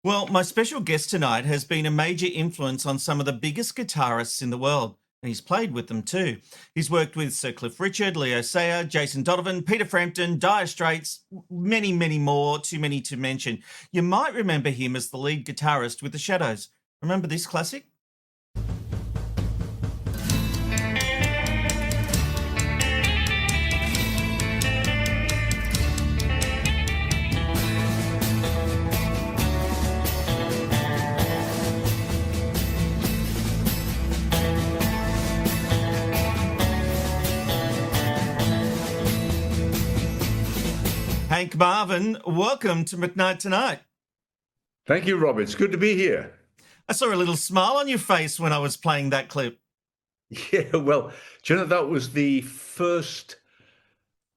Well, my special guest tonight has been a major influence on some of the biggest guitarists in the world, and he's played with them too. He's worked with Sir Cliff Richard, Leo Sayer, Jason Donovan, Peter Frampton, Dire Straits, many, many more, too many to mention. You might remember him as the lead guitarist with The Shadows. Remember this classic? Hank Marvin, welcome to McKnight Tonight. Thank you, Rob. It's good to be here. I saw a little smile on your face when I was playing that clip. Yeah, well, do you know that was the first,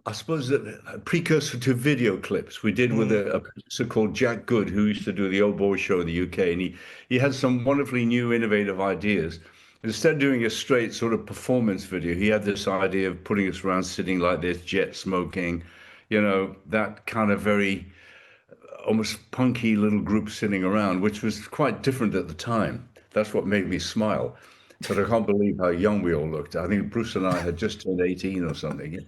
I suppose, a precursor to video clips we did with a producer called Jack Good, who used to do the Old Boy Show in the UK, and he had some wonderfully new, innovative ideas. Instead of doing a straight sort of performance video, he had this idea of putting us around sitting like this, jet smoking, that kind of very almost punky little group sitting around, which was quite different at the time. That's what made me smile. But I can't believe how young we all looked. I think Bruce and I had just turned 18 or something.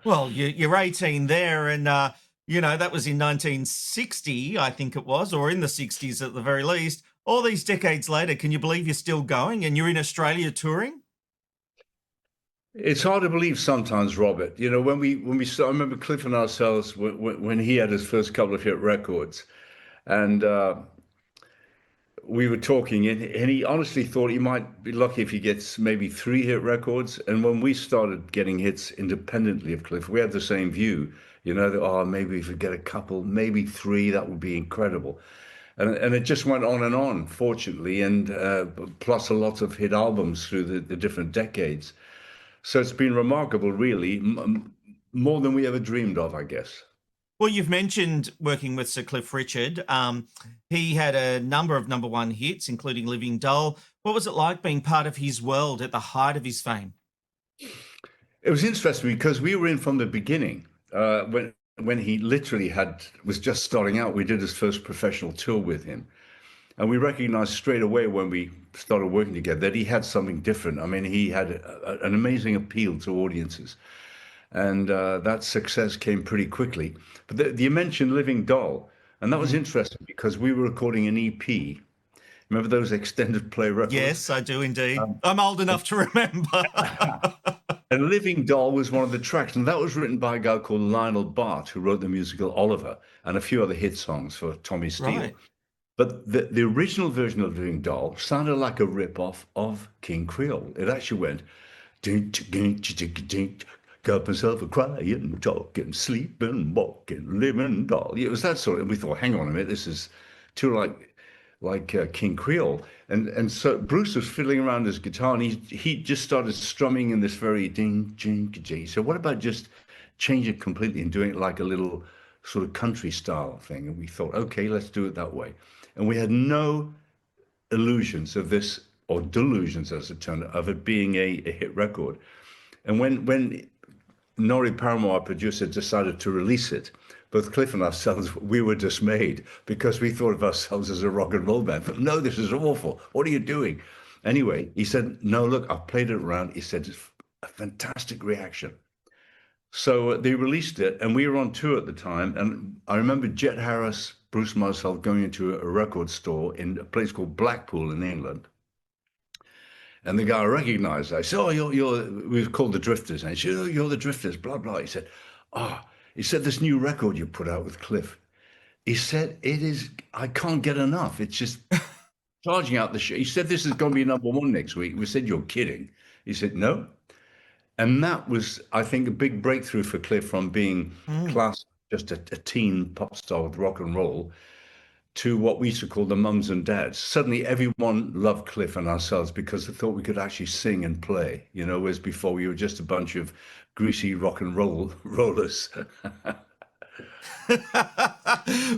Well, you're 18 there, and that was in 1960, I think it was, or in the 60s at the very least. All these decades later, can you believe you're still going and you're in Australia touring? It's hard to believe sometimes, Robert. When we started, I remember Cliff and ourselves when he had his first couple of hit records, and we were talking, and he honestly thought he might be lucky if he gets maybe three hit records. And when we started getting hits independently of Cliff, we had the same view, that, oh, maybe if we get a couple, maybe three, that would be incredible. And it just went on, fortunately, and plus a lot of hit albums through the different decades. So it's been remarkable, really, more than we ever dreamed of, I guess. Well, you've mentioned working with Sir Cliff Richard. He had a number of number one hits, including Living Doll. What was it like being part of his world at the height of his fame? It was interesting because we were in from the beginning. When he literally was just starting out, we did his first professional tour with him. And we recognized straight away when we started working together that he had something different. I mean, he had an amazing appeal to audiences. And that success came pretty quickly. But you mentioned Living Doll, and that was interesting because we were recording an EP. Remember those extended play records? Yes, I do indeed. I'm old enough to remember. And Living Doll was one of the tracks, and that was written by a guy called Lionel Bart, who wrote the musical Oliver and a few other hit songs for Tommy Steele. Right. But the original version of Living Doll sounded like a rip-off of King Creole. It actually went, ding, ding, ding, ding, got myself a crying, talking, sleeping, walking, living doll. It was that sort of, and we thought, hang on a minute, this is too like King Creole. And so Bruce was fiddling around his guitar, and he just started strumming in this very ding, ding, ding. So what about just changing it completely and doing it like a little sort of country style thing? And we thought, okay, let's do it that way. And we had no illusions of this, or delusions as it turned out, of it being a hit record. And when Norrie Paramore, our producer, decided to release it, both Cliff and ourselves, we were dismayed because we thought of ourselves as a rock and roll band. But no, this is awful. What are you doing? Anyway, he said, no, look, I've played it around. He said, it's a fantastic reaction. So they released it, and we were on tour at the time. And I remember Jet Harris, Bruce, and myself going into a record store in a place called Blackpool in England. And the guy recognized us. I said, oh, we were called the Drifters. And he said, oh, you're the Drifters, blah, blah. He said, he said, this new record you put out with Cliff. He said, I can't get enough. It's just charging out the shit. He said, this is going to be number one next week. We said, you're kidding. He said, no. And that was, I think, a big breakthrough for Cliff from being classed just a teen pop star with rock and roll to what we used to call the mums and dads. Suddenly everyone loved Cliff and ourselves because they thought we could actually sing and play, whereas before we were just a bunch of greasy rock and rollers.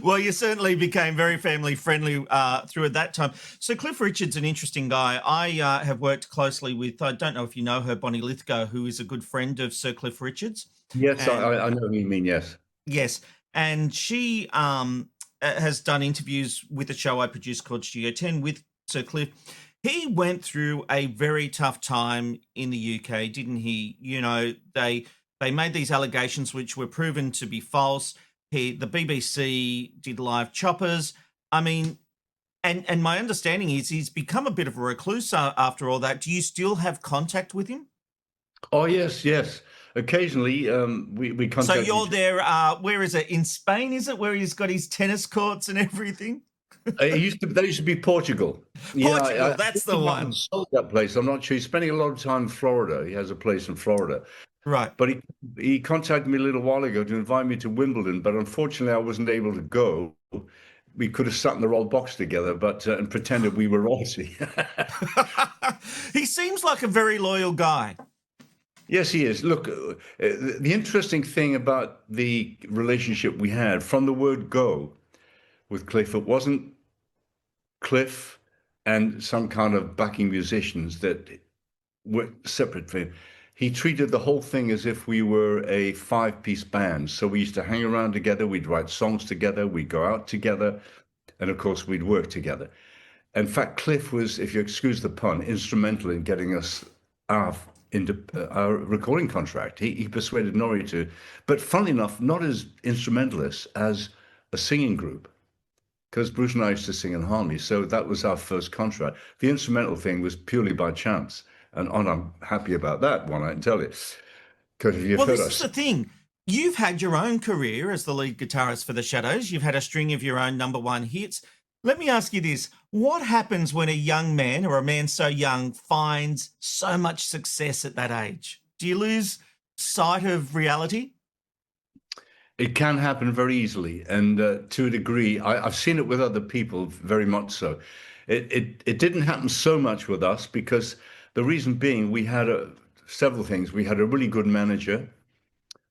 Well, you certainly became very family friendly through at that time. So Cliff Richard's an interesting guy. I have worked closely with, I don't know if you know her, Bonnie Lithgow, who is a good friend of Sir Cliff Richard's. Yes, I know who you mean, yes. Yes. And she has done interviews with a show I produced called Studio 10 with Sir Cliff. He went through a very tough time in the UK, didn't he? You know, they made these allegations which were proven to be false. The BBC did live choppers. I mean, and my understanding is he's become a bit of a recluse after all that. Do you still have contact with him? Oh yes, yes. Occasionally, we So contact you're each. there, where is it? In Spain, is it? Where he's got his tennis courts and everything? That used to be Portugal. Yeah, Portugal, I that's think the he might have one. sold that place. I'm not sure. He's spending a lot of time in Florida. He has a place in Florida. Right. But he contacted me a little while ago to invite me to Wimbledon, but unfortunately I wasn't able to go. We could have sat in the roll box together, but and pretended we were royalty. He seems like a very loyal guy. Yes, he is. Look, the interesting thing about the relationship we had from the word go with Cliff, it wasn't Cliff and some kind of backing musicians that were separate from him. He treated the whole thing as if we were a five-piece band. So we used to hang around together, we'd write songs together, we'd go out together, and of course we'd work together. In fact, Cliff was, if you excuse the pun, instrumental in getting us our into our recording contract. He persuaded Norrie to, but funnily enough, not as instrumentalists as a singing group, because Bruce and I used to sing in harmony. So that was our first contract. The instrumental thing was purely by chance. And I'm happy about that one, I can tell you. Because if you've Well, heard this is us, the thing. You've had your own career as the lead guitarist for the Shadows. You've had a string of your own number one hits. Let me ask you this. What happens when a young man or a man so young finds so much success at that age? Do you lose sight of reality? it can happen very easily. And to a degree, I've seen it with other people very much so. It didn't happen so much with us because the reason being we had several things. We had a really good manager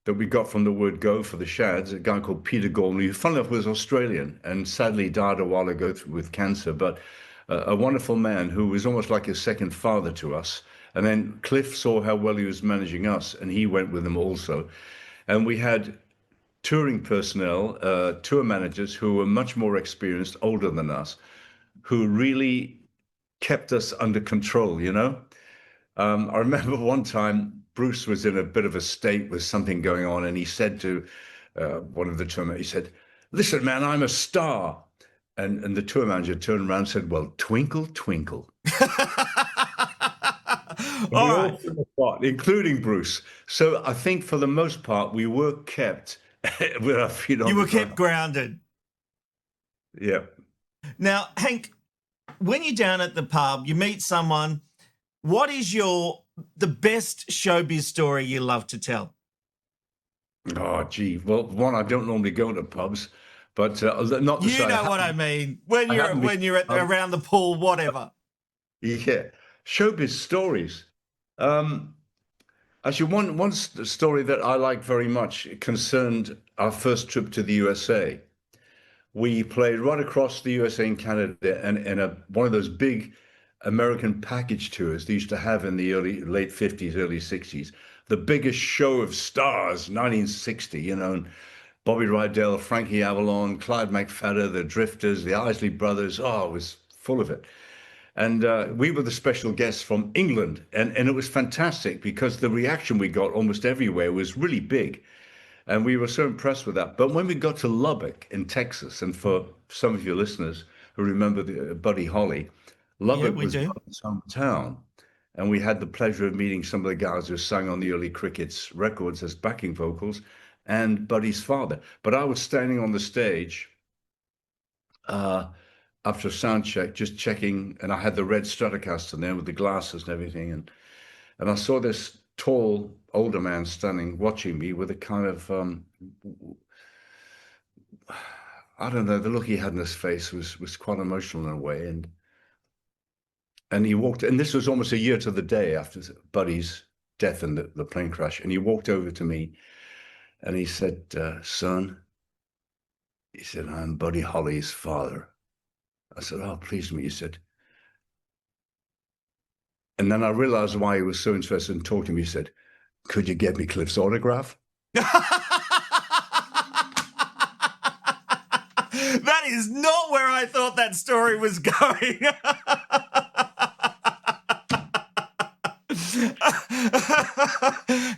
that we got from the word go for the Shads, a guy called Peter Gormley, who, funnily enough, was Australian and sadly died a while ago with cancer, but a wonderful man who was almost like a second father to us. And then Cliff saw how well he was managing us, and he went with him also. And we had touring personnel, tour managers who were much more experienced, older than us, who really kept us under control, you know? I remember one time Bruce was in a bit of a state with something going on, and he said to one of the tour managers, he said, "Listen, man, I'm a star." And the tour manager turned around and said, "Well, twinkle, twinkle." And All we right. all fell apart, including Bruce. So I think for the most part, we were kept with our feet on You the were kept ground. grounded. Yeah. Now, Hank, when you're down at the pub, you meet someone. What is the best showbiz story you love to tell? Oh, gee. Well, one, I don't normally go to pubs, but not to say You know what I mean. When I you're haven't been. when you're around the pool, whatever. Yeah, showbiz stories. Um, Actually, story that I like very much concerned our first trip to the USA. We played right across the USA and Canada, and in one of those big American package tours they used to have in the late 50s, early 60s. The biggest show of stars, 1960, you know, and Bobby Rydell, Frankie Avalon, Clyde McPhatter, the Drifters, the Isley Brothers. Oh, it was full of it. And we were the special guests from England. And it was fantastic because the reaction we got almost everywhere was really big. And we were so impressed with that. But when we got to Lubbock in Texas, and for some of your listeners who remember Buddy Holly, Yeah, Lubbock we was do. Buddy's hometown. And we had the pleasure of meeting some of the guys who sang on the early Crickets records as backing vocals and Buddy's father. But I was standing on the stage uh, after a sound check, just checking, and I had the red Stratocaster there with the glasses and everything. And I saw this tall, older man standing watching me with a kind of, I don't know, the look he had in his face was quite emotional in a way. And he walked, and this was almost a year to the day after Buddy's death in the plane crash. And he walked over to me and he said, "Son," he said, "I'm Buddy Holly's father." I said, "Oh, pleased to meet you." He said, and then I realized why he was so interested in talking to me. He said, "Could you get me Cliff's autograph?" That That is not where I thought that story was going.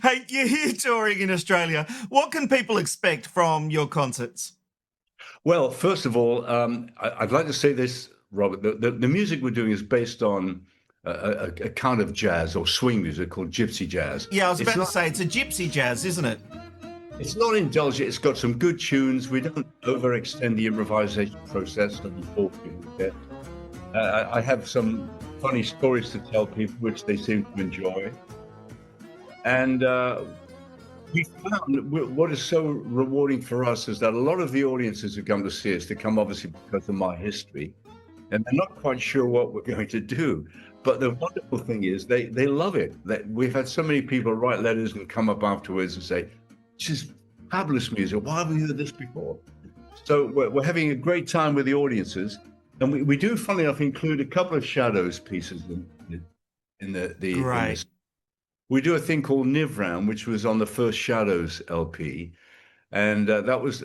Hey, you're here touring in Australia. What can people expect from your concerts? Well, first of all, I'd like to say this, Robert. The music we're doing is based on a kind of jazz or swing music called gypsy jazz. Yeah, I was It's about to not say it's a gypsy jazz, isn't it? it's not indulgent. It's got some good tunes. We don't overextend the improvisation process and the talking bit. I have some funny stories to tell people, which they seem to enjoy. And we found what is so rewarding for us is that a lot of the audiences who come to see us, they come obviously because of my history, and they're not quite sure what we're going to do. But the wonderful thing is they love it. We've had so many people write letters and come up afterwards and say, "This is fabulous music. Why have we heard this before?" So we're having a great time with the audiences, and we do, funnily enough, include a couple of shadows pieces in Great. this. We do a thing called Niv Round, which was on the first Shadows LP. And that was,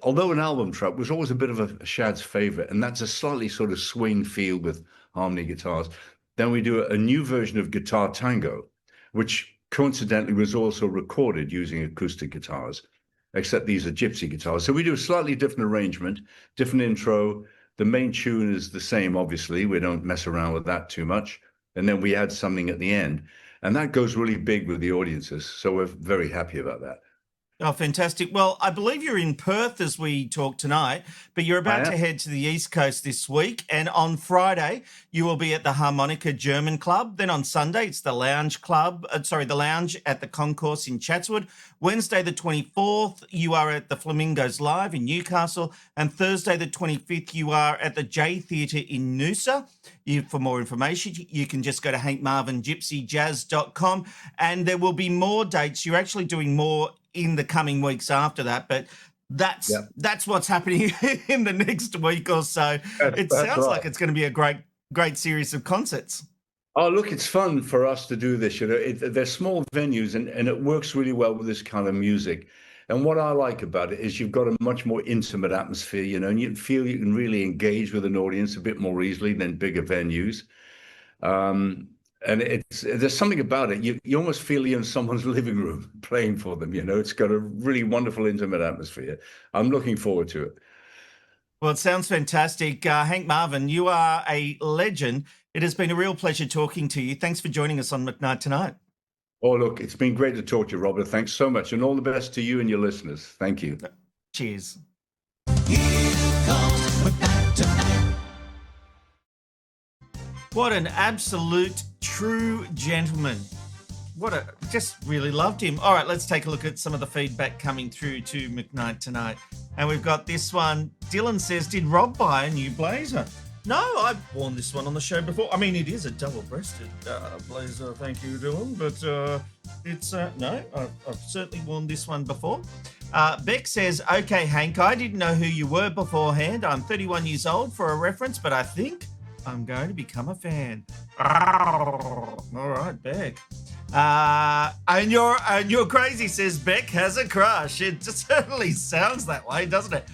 although an album track, was always a bit of a Shad's favorite. And that's a slightly sort of swing feel with harmony guitars. Then we do a new version of Guitar Tango, which coincidentally was also recorded using acoustic guitars, except these are gypsy guitars. So we do a slightly different arrangement, different intro. The main tune is the same, obviously. We don't mess around with that too much. And then we add something at the end. And that goes really big with the audiences. So we're very happy about that. Oh, fantastic. Well, I believe you're in Perth as we talk tonight, but you're I about am. to head to the East Coast this week. And on Friday, you will be at the Harmonica German Club. Then on Sunday, it's the Lounge Club, the Lounge at the Concourse in Chatswood. Wednesday, the 24th, you are at the Flamingos Live in Newcastle. And Thursday, the 25th, you are at the J Theatre in Noosa. For more information, you can just go to hankmarvingypsyjazz.com, and there will be more dates. You're actually doing more in the coming weeks after that, but Yeah, that's what's happening in the next week or so. It that's sounds right. like it's going to be a great series of concerts. Oh, look, it's fun for us to do this. They're small venues, and it works really well with this kind of music. And what I like about it is you've got a much more intimate atmosphere, and you feel you can really engage with an audience a bit more easily than bigger venues. Um, and there's something about it. You almost feel you're in someone's living room playing for them. It's got a really wonderful, intimate atmosphere. I'm looking forward to it. Well, it sounds fantastic. Hank Marvin, you are a legend. It has been a real pleasure talking to you. Thanks for joining us on McKnight Tonight. Oh, look, it's been great to talk to you, Robert. Thanks so much, and all the best to you and your listeners. Thank you. Cheers. What an absolute true gentleman. Just really loved him. All right, let's take a look at some of the feedback coming through to McKnight Tonight. And we've got this one. Dylan says, did Rob buy a new blazer? No, I've worn this one on the show before. I mean, it is a double-breasted blazer, thank you, Dylan. But no, I've certainly worn this one before. Beck says, okay, Hank, I didn't know who you were beforehand. I'm 31 years old for a reference, but I think I'm going to become a fan. All right, Beck. And you're crazy, says Beck has a crush. It just certainly sounds that way, doesn't it?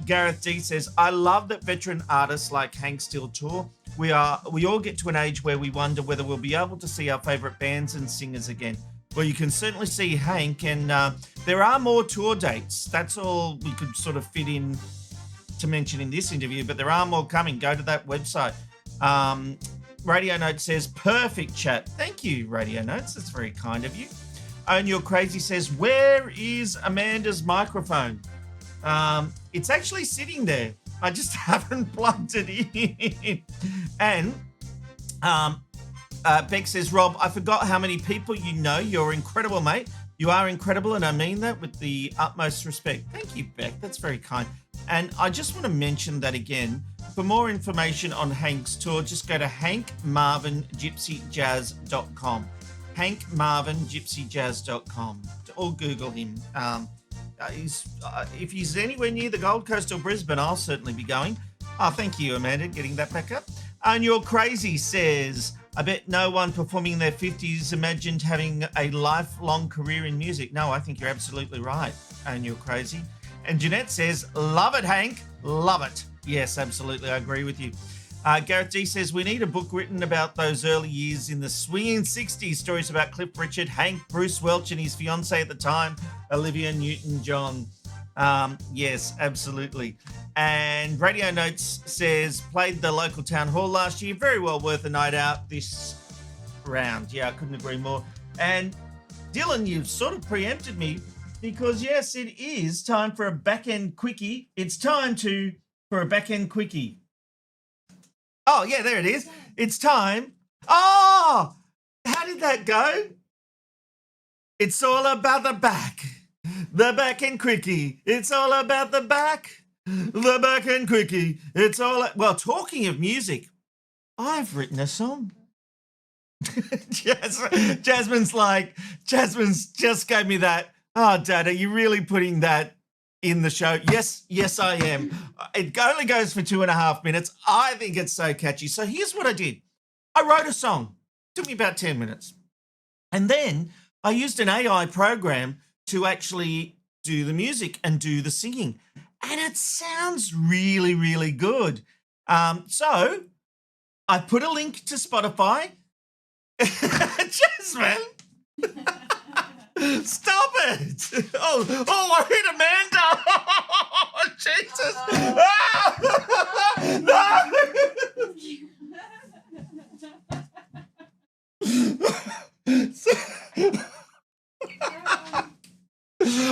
Gareth D says, I love that veteran artists like Hank still tour. We all get to an age where we wonder whether we'll be able to see our favourite bands and singers again. Well, you can certainly see Hank, and there are more tour dates. That's all we could sort of fit in to mention in this interview, but there are more coming. Go to that website. Radio Notes says, perfect chat. Thank you, Radio Notes. That's very kind of you. Own Your Crazy says, where is Amanda's microphone? It's actually sitting there. I just haven't plugged it in. And Beck says, Rob, I forgot how many people you know. You're incredible, mate. You are incredible, and I mean that with the utmost respect. Thank you, Beck. That's very kind. And I just want to mention that again. For more information on Hank's tour, just go to hankmarvingypsyjazz.com. hankmarvingypsyjazz.com. Or Google him. If he's anywhere near the Gold Coast or Brisbane, I'll certainly be going. Oh, thank you, Amanda, getting that back up. And You're Crazy says, I bet no one performing in their 50s imagined having a lifelong career in music. No, I think you're absolutely right, and You're Crazy. And Jeanette says, love it, Hank. Love it. Yes, absolutely. I agree with you. Gareth D says, we need a book written about those early years in the swinging 60s, stories about Cliff Richard, Hank, Bruce Welch and his fiancée at the time, Olivia Newton-John. Yes, absolutely. And Radio Notes says, played the local town hall last year. Very well worth a night out this round. Yeah, I couldn't agree more. And Dylan, you've sort of preempted me because, yes, it is time for a backend quickie. It's time for a backend quickie. Oh, yeah, there it is. It's time. Oh, how did that go? It's all about the back. The backend quickie. It's all about the back. The backend quickie. It's all... Well, talking of music, I've written a song. Jasmine's just gave me that. Oh, Dad, are you really putting that in the show? Yes, I am. It only goes for 2.5 minutes. I think it's so catchy. So here's what I did. I wrote a song. Took me about 10 minutes. And then I used an AI program to actually do the music and do the singing. And it sounds really, really good. So I put a link to Spotify. Jasmine! Stop it! Oh, I hit Amanda! Oh, Jesus! No!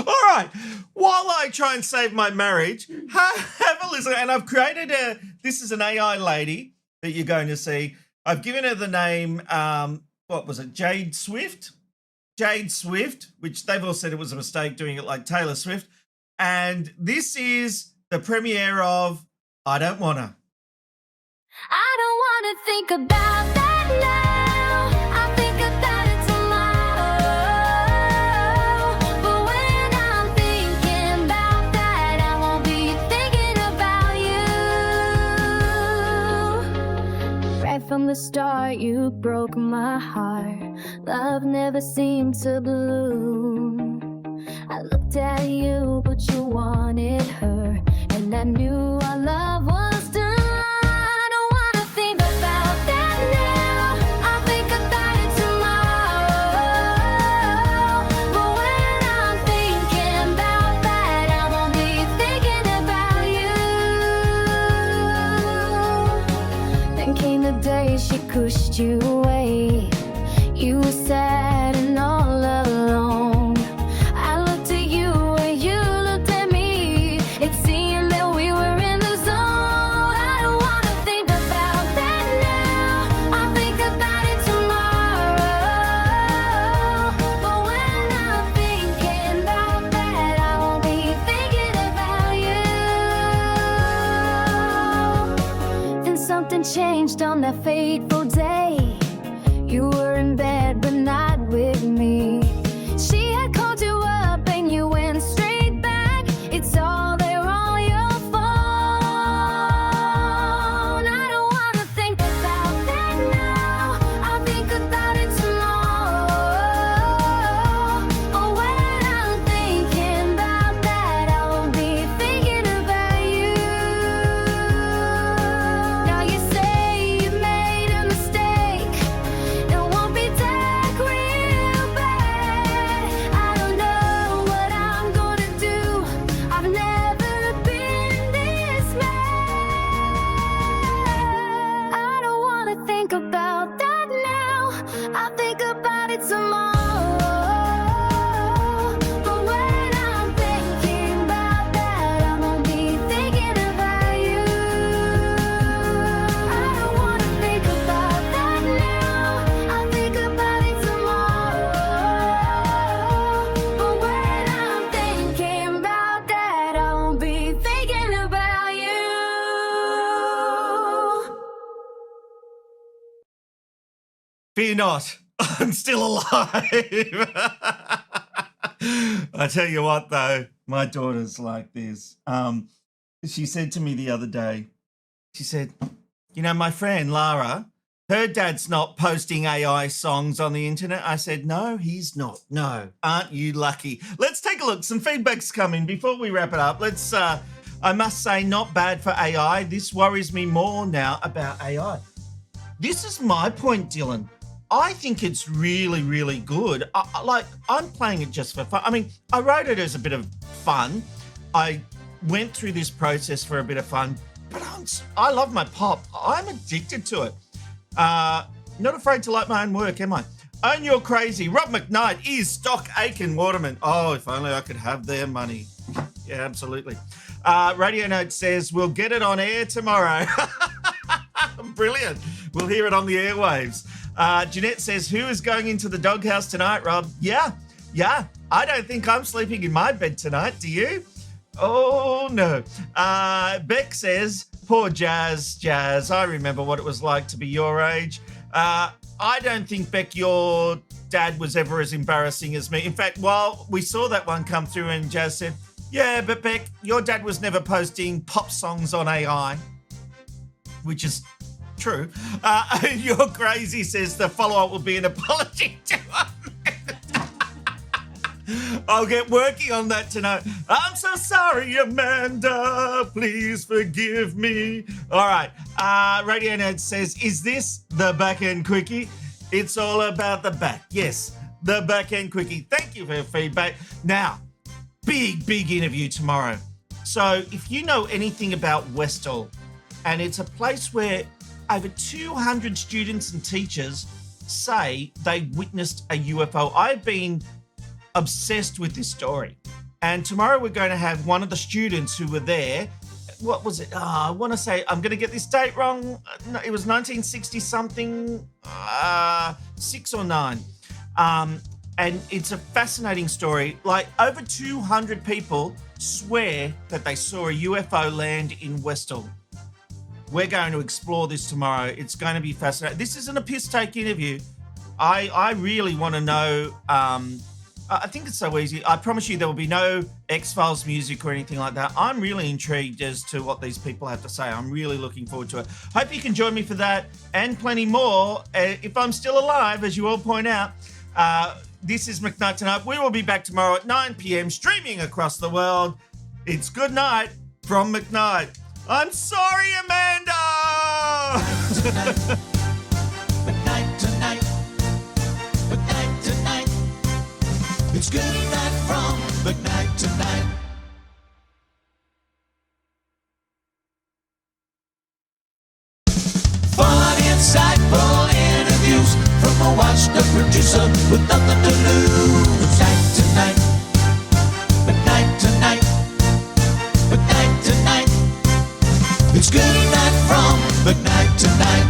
All right. While I try and save my marriage, have a listen. And I've created this is an AI lady that you're going to see. I've given her the name, what was it, Jade Swift, which they've all said it was a mistake doing it like Taylor Swift. And this is the premiere of I Don't Wanna. I don't wanna think about that now. I think about it tomorrow. But when I'm thinking about that, I won't be thinking about you. Right from the start, you broke my heart. Love never seemed to bloom. I looked at you, but you wanted her, and I knew our love was done. I don't wanna think about that now. I'll think about it tomorrow. But when I'm thinking about that, I won't be thinking about you. Then came the day she pushed you away. You were sad and all alone. I looked at you and you looked at me. It seemed that we were in the zone. I don't wanna think about that now. I'll think about it tomorrow. But when I'm thinking about that, I won't be thinking about you. Then something changed on that fateful day. You were in bed, but not with me. She had called you up and you went straight back. It's all there on your phone. I don't wanna think about that now. I'll think about it tomorrow. Oh, when I'm thinking about that, I won't be thinking about you. Now you say you made a mistake. It won't be that real bad. I don't know what I'm gonna do. I've never been this mad. I don't wanna think about that now. I'll think about it tomorrow. But when I'm thinking about that, I won't be thinking about you. I don't wanna think about that now. I'll think about it tomorrow. But when I'm thinking about that, I won't be thinking about you. Fear not, I'm still alive. I tell you what, though, my daughter's like this. She said to me the other day, she said, you know, my friend Lara, her dad's not posting AI songs on the internet. I said, no, he's not. No, aren't you lucky? Let's take take a look. Some feedback's coming. Before we wrap it up, let's, I must say, not bad for AI. This worries me more now about AI. This is my point, Dylan. I think it's really, really good. I'm playing it just for fun. I mean, I wrote it as a bit of fun. I went through this process for a bit of fun, but I love my pop. I'm addicted to it. Not afraid to like my own work, am I? Own Your Crazy. Rob McKnight is Stock Aitken Waterman. Oh, if only I could have their money. Yeah, absolutely. Radio Note says, we'll get it on air tomorrow. Brilliant. We'll hear it on the airwaves. Jeanette says, who is going into the doghouse tonight, Rob? Yeah. I don't think I'm sleeping in my bed tonight. Do you? Oh, no. Beck says, poor Jazz. I remember what it was like to be your age. I don't think, Beck, your dad was ever as embarrassing as me. In fact, while we saw that one come through and Jazz said, yeah, but Beck, your dad was never posting pop songs on AI, which is true. You're Crazy says the follow-up will be an apology to him. I'll get working on that tonight. I'm so sorry, Amanda. Please forgive me. All right. Radio Nerd says, is this the backend quickie? It's all about the back. Yes, the backend quickie. Thank you for your feedback. Now, big interview tomorrow. So if you know anything about Westall, and it's a place where over 200 students and teachers say they witnessed a UFO. I've been obsessed with this story. And tomorrow we're going to have one of the students who were there. What was it? I want to say, I'm going to get this date wrong. No, it was 1960 something, 6 or 9. And it's a fascinating story. Like over 200 people swear that they saw a UFO land in Westall. We're going to explore this tomorrow. It's going to be fascinating. This isn't a piss take interview. I really want to know. I think it's so easy. I promise you there will be no X-Files music or anything like that. I'm really intrigued as to what these people have to say. I'm really looking forward to it. Hope you can join me for that and plenty more. If I'm still alive, as you all point out. This is McKnight Tonight. We will be back tomorrow at 9 p.m. streaming across the world. It's good night from McKnight. I'm sorry, Amanda! McKnight Tonight. McKnight Tonight. It's good night from McKnight Tonight. Fun, insightful interviews from a washed-up producer with nothing to lose. McKnight Tonight. McKnight Tonight. McKnight Tonight. It's good night from McKnight Tonight.